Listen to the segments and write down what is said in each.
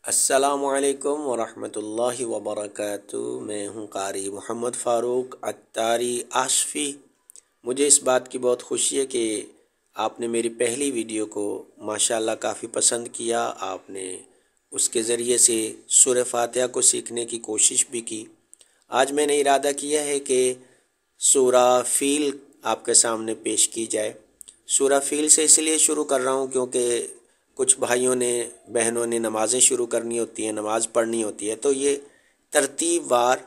السلام علیکم ورحمۃ اللہ وبرکاتہ۔ میں ہوں قاری محمد فاروق عطاری آشفی۔ مجھے اس بات کی بہت خوشی ہے کہ آپ نے میری پہلی ویڈیو کو ماشاءاللہ کافی پسند کیا۔ آپ نے اس کے ذریعے سے سورہ فاتحہ کو سیکھنے کی کوشش بھی کی۔ آج میں نے ارادہ کیا ہے کہ سورہ فیل آپ کے سامنے پیش کی جائے۔ سورہ فیل سے اس لیے شروع کر رہا ہوں کیونکہ کچھ بھائیوں نے بہنوں نے نمازیں شروع کرنی ہوتی ہیں، نماز پڑھنی ہوتی ہے، تو یہ ترتیب وار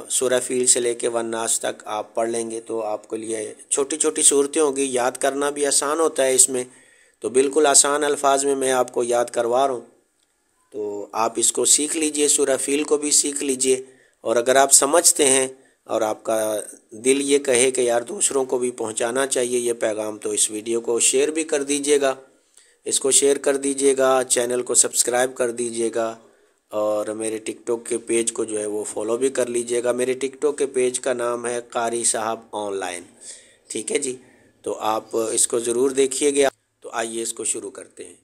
سورہ فیل سے لے کے والناس تک آپ پڑھ لیں گے تو آپ کے لیے چھوٹی چھوٹی صورتیں ہوں گی، یاد کرنا بھی آسان ہوتا ہے اس میں، تو بالکل آسان الفاظ میں آپ کو یاد کروا رہا ہوں، تو آپ اس کو سیکھ لیجئے، سورہ فیل کو بھی سیکھ لیجئے، اور اگر آپ سمجھتے ہیں اور آپ کا دل یہ کہے کہ یار دوسروں کو بھی پہنچانا چاہیے یہ پیغام، تو اس ویڈیو کو شیئر بھی کر دیجئے گا، اس کو شیئر کر دیجئے گا، چینل کو سبسکرائب کر دیجئے گا، اور میرے ٹک ٹاک کے پیج کو جو ہے وہ فالو بھی کر لیجئے گا۔ میرے ٹک ٹاک کے پیج کا نام ہے قاری صاحب آن لائن، ٹھیک ہے جی، تو آپ اس کو ضرور دیکھیے گا۔ تو آئیے اس کو شروع کرتے ہیں۔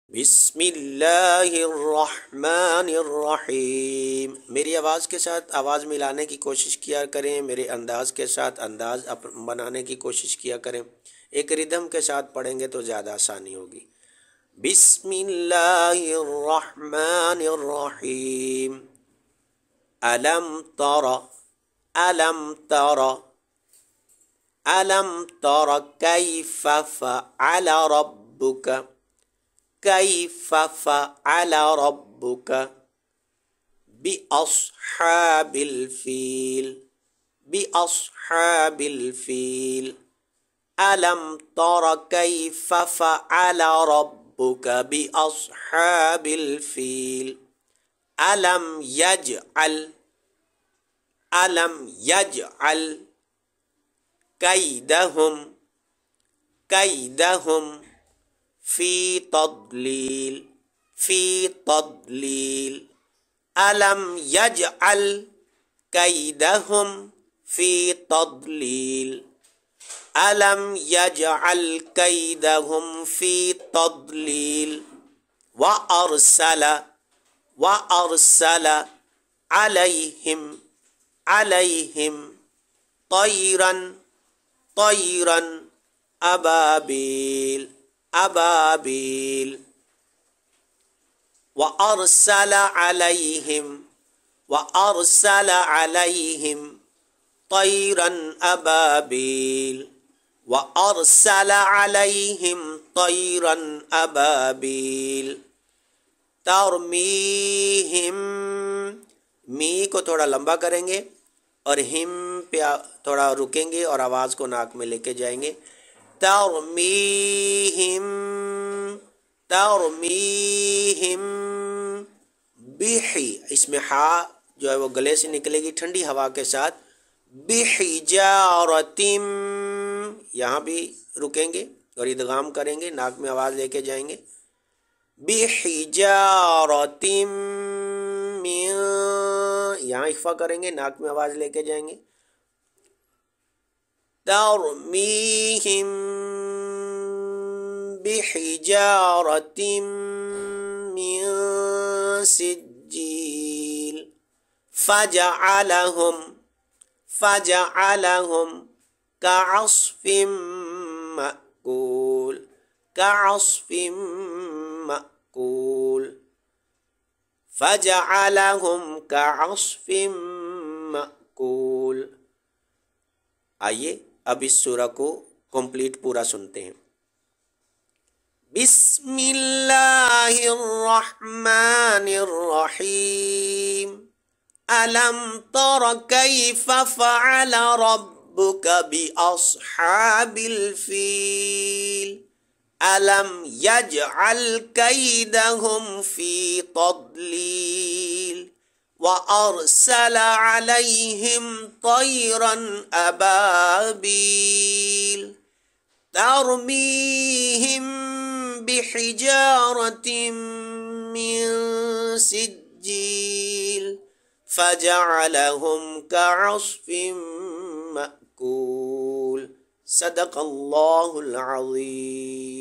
بسم اللہ الرحمن الرحیم۔ میری آواز کے ساتھ آواز ملانے کی کوشش کیا کریں، میرے انداز کے ساتھ انداز بنانے کی کوشش کیا کریں، ایک ردھم کے ساتھ پڑھیں گے تو زیادہ آسانی ہوگی۔ بسم اللہ الرحمن الرحیم۔ علم تر، علم تر، علم تر کیف فعل ربک، کیف فعل ربک بأصحاب الفیل، بأصحاب الفیل۔ ألم تر كيف فعل ربك بأصحاب الفيل، ألم يجعل، ألم يجعل كيدهم، كيدهم في تضليل، في تضليل۔ ألم يجعل كيدهم في تضليل، ألم يجعل كيدهم في تضليل۔ وأرسل، وأرسل عليهم، عليهم طيرا، طيرا أبابيل، أبابيل۔ وأرسل عليهم، وأرسل عليهم طيرا أبابيل، وأرسل عليهم طيرا أبابيل۔ ترميهم، می کو تھوڑا لمبا کریں گے اور ہم پہ تھوڑا رکیں گے اور آواز کو ناک میں لے کے جائیں گے۔ ترميهم، ترميهم بحی، اس میں ہا جو ہے وہ گلے سے نکلے گی ٹھنڈی ہوا کے ساتھ، بحجارتم، یہاں بھی رکیں گے اور ادغام کریں گے، ناک میں آواز لے کے جائیں گے۔ بحجارتم من، یہاں اخفا کریں گے، ناک میں آواز لے کے جائیں گے۔ ترمیہم بحجارتم من سجیل، فجعلهم، فجعلهم كعصف مأكول، كعصف مأكول۔ فجعلهم كعصف مأكول۔ آئیے اب اس سورہ کو کمپلیٹ پورا سنتے ہیں۔ بسم اللہ الرحمن الرحیم۔ ألم تر كيف فعل ربك بأصحاب الفيل، ألم يجعل كيدهم في تضليل، وأرسل عليهم طيرا أبابيل، ترميهم بحجارة من سجيل، فجعلهم كعصف مأكول صدق اللہ العظیم۔